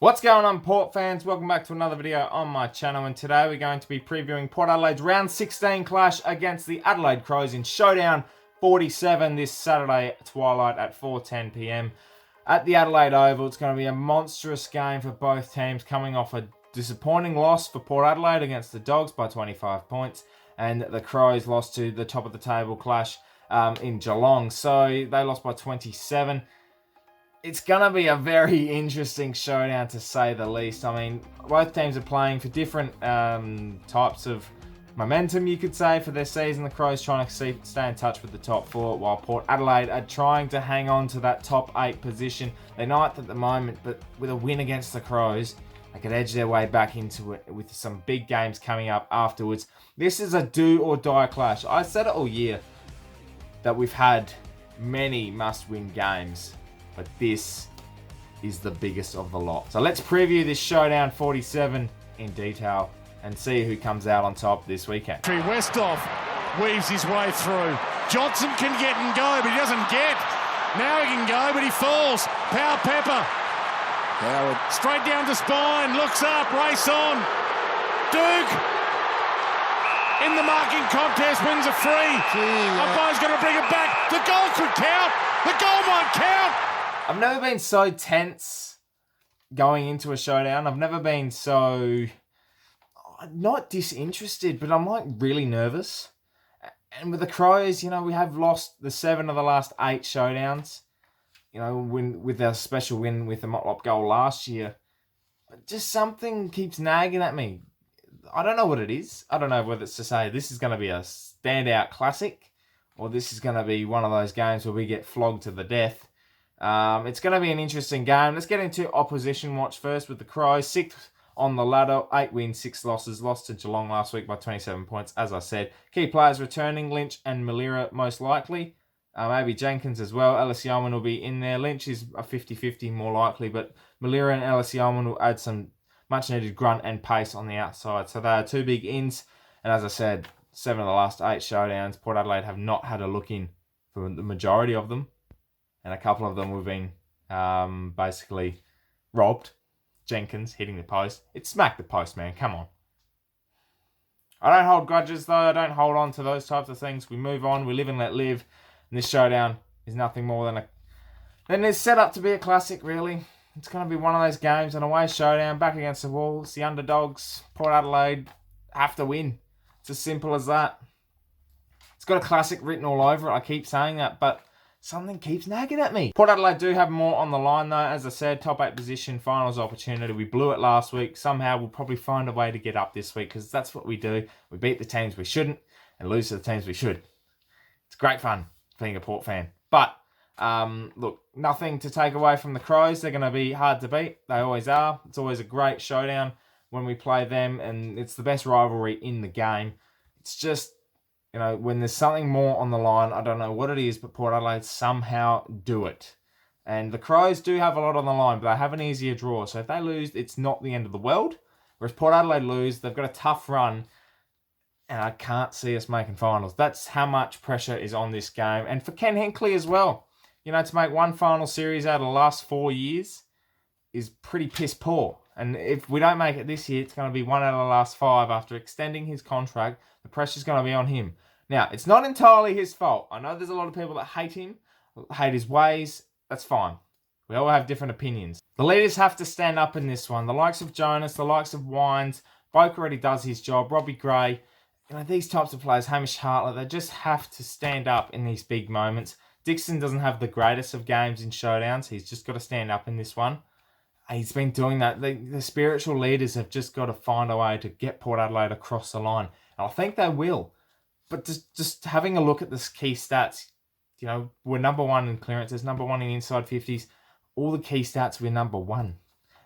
What's going on, Port fans? Welcome back to another video on my channel, and today we're going to be previewing Port Adelaide's round 16 clash against the Adelaide Crows in Showdown 47 this Saturday twilight at 4:10 p.m. at the Adelaide Oval. It's going to be a monstrous game for both teams, coming off a disappointing loss for Port Adelaide against the Dogs by 25 points, and the Crows lost to the top of the table clash in Geelong, so they lost by 27. It's going to be a very interesting showdown, to say the least. I mean, both teams are playing for different types of momentum, you could say, for their season. The Crows trying to stay in touch with the top four, while Port Adelaide are trying to hang on to that top 8 position. They're ninth at the moment, but with a win against the Crows, they could edge their way back into it with some big games coming up afterwards. This is a do-or-die clash. I said it all year that we've had many must-win games, but this is the biggest of the lot. So let's preview this Showdown 47 in detail and see who comes out on top this weekend. Westhoff weaves his way through. Johnson can get and go, but he doesn't get. Now he can go, but he falls. Power Pepper. Howard straight down to spine, looks up, race on. Duke in the marking contest wins a free. Umpire's going to bring it back. The goal could count. The goal might count. I've never been so tense going into a showdown. I've never been so, not disinterested, but I'm like really nervous. And with the Crows, you know, we have lost the 7 of the last 8 showdowns. You know, with our special win with the Motlop goal last year. But just something keeps nagging at me. I don't know what it is. I don't know whether it's to say this is going to be a standout classic, or this is going to be one of those games where we get flogged to the death. It's going to be an interesting game. Let's get into opposition watch first with the Crows. 6th on the ladder, 8 wins, 6 losses. Lost to Geelong last week by 27 points, as I said. Key players returning, Lynch and Malira most likely. Maybe Jenkins as well. Ellis Yeoman will be in there. Lynch is a 50-50 more likely, but Malira and Ellis Yeoman will add some much-needed grunt and pace on the outside. So they are 2 big ins. And as I said, 7 of the last 8 showdowns, Port Adelaide have not had a look in for the majority of them. And a couple of them we've been basically robbed. Jenkins hitting the post. It smacked the post, man. Come on. I don't hold grudges, though. I don't hold on to those types of things. We move on. We live and let live. And this showdown is nothing more than it's set up to be a classic, really. It's going to be one of those games, an away showdown, back against the wall. It's the underdogs. Port Adelaide have to win. It's as simple as that. It's got a classic written all over it. I keep saying that, but something keeps nagging at me. Port Adelaide do have more on the line, though. As I said, top 8 position, finals opportunity. We blew it last week. Somehow we'll probably find a way to get up this week, because that's what we do. We beat the teams we shouldn't and lose to the teams we should. It's great fun being a Port fan. But, look, nothing to take away from the Crows. They're going to be hard to beat. They always are. It's always a great showdown when we play them, and it's the best rivalry in the game. It's just, you know, when there's something more on the line, I don't know what it is, but Port Adelaide somehow do it. And the Crows do have a lot on the line, but they have an easier draw. So if they lose, it's not the end of the world. Whereas Port Adelaide lose, they've got a tough run, and I can't see us making finals. That's how much pressure is on this game. And for Ken Hinkley as well. You know, to make one final series out of the last 4 years is pretty piss poor. And if we don't make it this year, it's going to be 1 out of the last 5 after extending his contract. The pressure's going to be on him. Now, it's not entirely his fault. I know there's a lot of people that hate him, hate his ways. That's fine. We all have different opinions. The leaders have to stand up in this one. The likes of Jonas, the likes of Wines, Boak already does his job. Robbie Gray, you know, these types of players, Hamish Hartlett, they just have to stand up in these big moments. Dixon doesn't have the greatest of games in showdowns. He's just got to stand up in this one. He's been doing that. The spiritual leaders have just got to find a way to get Port Adelaide across the line. And I think they will. But just having a look at the key stats, you know, we're number 1 in clearances, number 1 in inside 50s. All the key stats, we're number 1.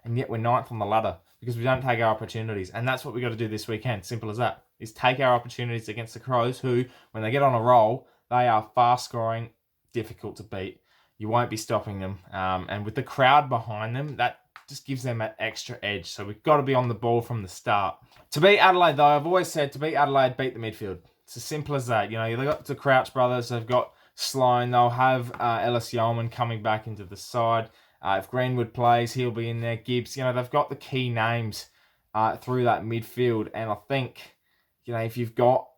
And yet we're 9th on the ladder because we don't take our opportunities. And that's what we got to do this weekend. Simple as that. Is take our opportunities against the Crows, who, when they get on a roll, they are fast scoring, difficult to beat. You won't be stopping them. And with the crowd behind them, that just gives them that extra edge. So we've got to be on the ball from the start. To beat Adelaide, though, I've always said to beat Adelaide, beat the midfield. It's as simple as that. You know, they've got the Crouch brothers, they've got Sloan, they'll have Ellis Yeoman coming back into the side. If Greenwood plays, he'll be in there. Gibbs, they've got the key names through that midfield. And I think, if you've got...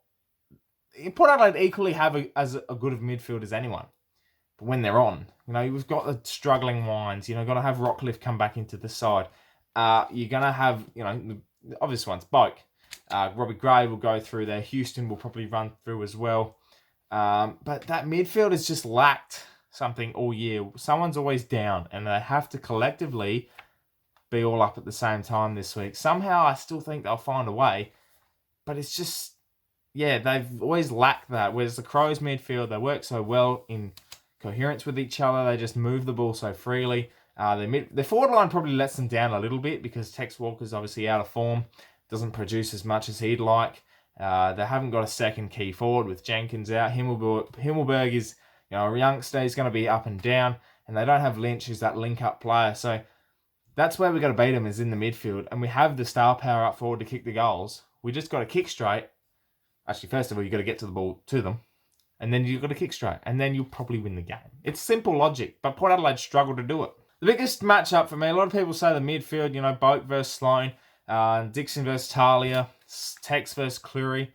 Port Adelaide equally have as a good of midfield as anyone. But when they're on, we've got the struggling Wines. Got to have Rockcliffe come back into the side. You're going to have, the obvious ones, Boak. Robbie Gray will go through there. Houston will probably run through as well. But that midfield has just lacked something all year. Someone's always down, and they have to collectively be all up at the same time this week. Somehow, I still think they'll find a way, but it's just, they've always lacked that. Whereas the Crows midfield, they work so well in coherence with each other. They just move the ball so freely. Their forward line probably lets them down a little bit because Tex Walker's obviously out of form, doesn't produce as much as he'd like. They haven't got a second key forward with Jenkins out. Himmelberg is a youngster. He's going to be up and down, and they don't have Lynch, who's that link-up player. So that's where we've got to beat them, is in the midfield, and we have the star power up forward to kick the goals. We just got to kick straight. Actually, first of all, you've got to get to the ball to them, and then you've got to kick straight, and then you'll probably win the game. It's simple logic, but Port Adelaide struggled to do it. The biggest matchup for me, a lot of people say the midfield, Boak versus Sloan, Dixon versus Talia, Tex versus Cleary.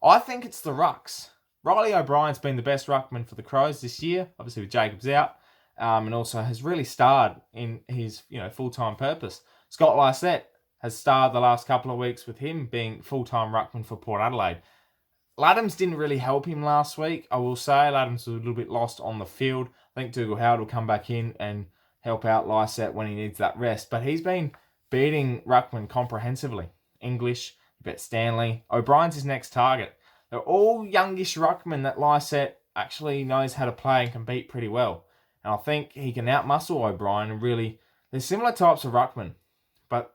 I think it's the rucks. Riley O'Brien's been the best ruckman for the Crows this year, obviously with Jacobs out, and also has really starred in his full-time purpose. Scott Lysette has starred the last couple of weeks with him being full-time ruckman for Port Adelaide. Laddams didn't really help him last week, I will say. Laddams was a little bit lost on the field. I think Dougal Howard will come back in and help out Lysette when he needs that rest. But he's been beating ruckman comprehensively. English, Bet Stanley. O'Brien's his next target. They're all youngish ruckmen that Lysette actually knows how to play and can beat pretty well. And I think he can outmuscle O'Brien and really... They're similar types of ruckmen, but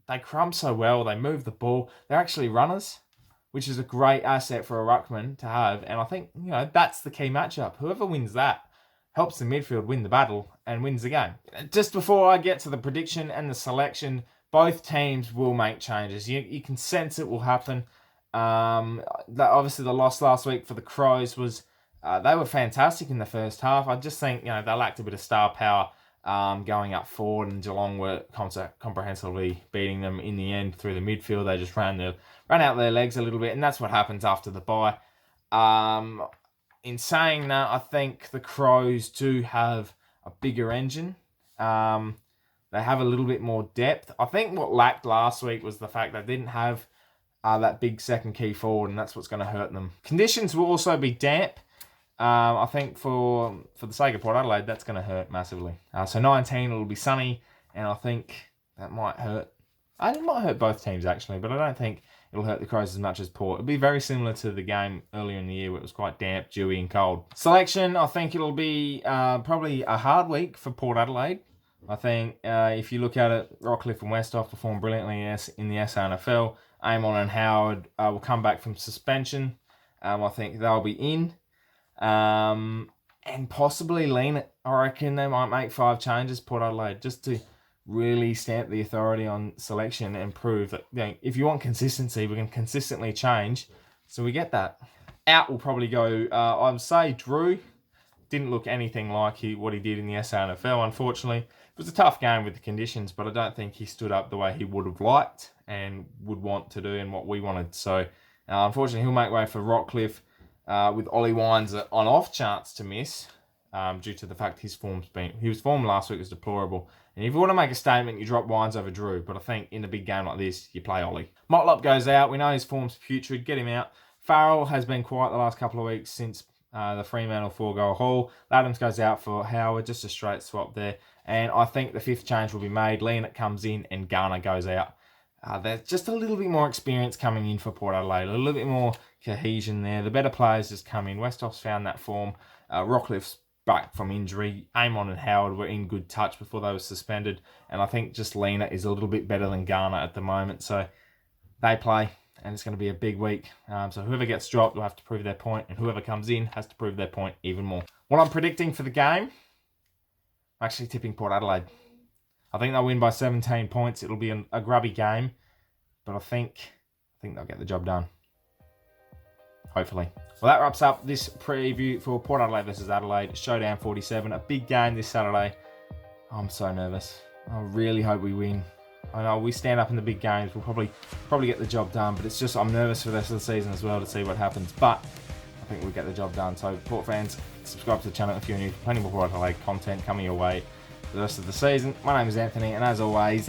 they crumb so well. They move the ball. They're actually runners, which is a great asset for a ruckman to have. And I think, that's the key matchup. Whoever wins that helps the midfield win the battle and wins the game. Just before I get to the prediction and the selection, both teams will make changes. You can sense it will happen. Obviously, the loss last week for the Crows was... they were fantastic in the first half. I just think, they lacked a bit of star power going up forward, and Geelong were comprehensively beating them in the end through the midfield. They just ran out their legs a little bit, and that's what happens after the bye. In saying that, I think the Crows do have a bigger engine. They have a little bit more depth. I think what lacked last week was the fact they didn't have that big second key forward, and that's what's going to hurt them. Conditions will also be damp. I think for the sake of Port Adelaide, that's going to hurt massively. So 19, it'll be sunny, and I think that might hurt. It might hurt both teams, actually, but I don't think it'll hurt the Crows as much as Port. It'll be very similar to the game earlier in the year where it was quite damp, dewy, and cold. Selection, I think it'll be probably a hard week for Port Adelaide. I think if you look at it, Rockcliffe and Westhoff performed brilliantly in the SANFL. Amon and Howard will come back from suspension. I think they'll be in. And possibly lean it. I reckon they might make 5 changes, Port Adelaide, just to really stamp the authority on selection and prove that if you want consistency, we can consistently change. So we get that. Out will probably go, I would say Drew. Didn't look anything like what he did in the SANFL, unfortunately. It was a tough game with the conditions, but I don't think he stood up the way he would have liked and would want to do and what we wanted. So unfortunately, he'll make way for Rockcliffe. With Ollie Wines on off chance to miss due to the fact his form last week was deplorable. And if you want to make a statement, you drop Wines over Drew. But I think in a big game like this, you play Ollie. Motlop goes out. We know his form's putrid. Get him out. Farrell has been quiet the last couple of weeks since the Fremantle 4-goal haul. Laddams goes out for Howard. Just a straight swap there. And I think the 5th change will be made. Leonard comes in and Garner goes out. There's just a little bit more experience coming in for Port Adelaide. A little bit more cohesion there. The better players just come in. Westhoff's found that form. Rockcliffe's back from injury. Amon and Howard were in good touch before they were suspended. And I think just Lena is a little bit better than Garner at the moment. So they play, and it's going to be a big week. So whoever gets dropped will have to prove their point, and whoever comes in has to prove their point even more. What I'm predicting for the game, I'm actually tipping Port Adelaide. I think they'll win by 17 points. It'll be a grubby game, but I think they'll get the job done. Hopefully. Well, that wraps up this preview for Port Adelaide versus Adelaide. Showdown 47, a big game this Saturday. I'm so nervous. I really hope we win. I know we stand up in the big games. We'll probably get the job done, but it's just I'm nervous for the rest of the season as well to see what happens. But I think we'll get the job done. So, Port fans, subscribe to the channel if you're new. Plenty more Port Adelaide content coming your way for the rest of the season. My name is Anthony, and as always,